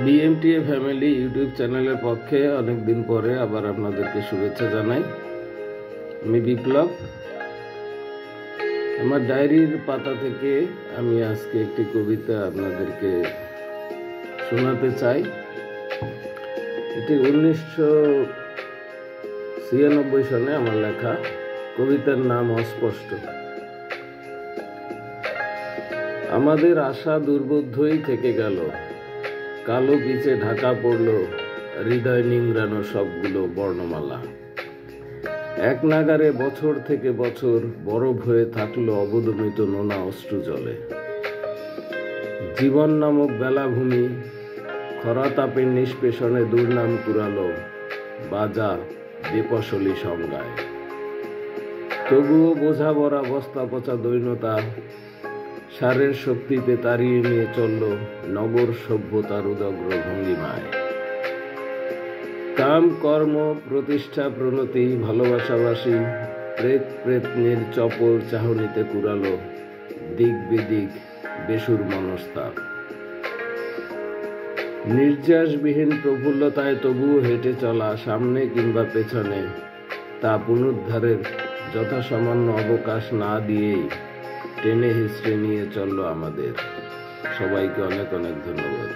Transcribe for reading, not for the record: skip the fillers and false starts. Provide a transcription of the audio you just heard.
বিএমটিএ family YouTube চ্যানেলের পক্ষে অনেক দিন পরে আবার আপনাদেরকে শুভেচ্ছা জানাই। আমি বিপ্লব। আমার ডায়েরির পাতা থেকে আমি আজকে একটি কবিতা আপনাদেরকে শোনাতে চাই। এটি 1996 সনে আমার লেখা। কবিতার নাম অস্পষ্ট। আমাদের আশা দুর্বোধ্যই থেকে গেল, কালো পিচে ঢাকা পড়ল হৃদয় নিংড়ানো সবগুলো বর্ণমালা। এক নাগারে বছর থেকে বছর বরফ হয়ে থাকলো অবদমিত নোনা অশ্রু জলে। জীবন নামক বেলাভূমি খরা তাপের নিষ্পেষণে দুর্নাম কুড়ালো বাজা বেপসলি সংজ্ঞায়। তবুও বোঝা ভরা বস্তা পচা দৈন্যতা সারের শক্তিতে তাড়িয়ে নিয়ে চলল নগর সভ্যতার উদগ্র ভঙ্গিমায়। কাম কর্ম প্রতিষ্ঠা প্রণতি ভালোবাসাবাসী প্রেত প্রেতনির চপল চাহনিতে কুড়ালো দিক বিদিক বেসুর মনস্তাপ। নির্যাসবিহীন প্রফুল্লতায় তবুও হেঁটে চলা সামনে কিংবা পেছনে তা পুনরুদ্ধারের যথাসামান্য অবকাশ না দিয়েই টেনে হিসড়ে নিয়ে চলল আমাদের। সবাইকে অনেক অনেক ধন্যবাদ।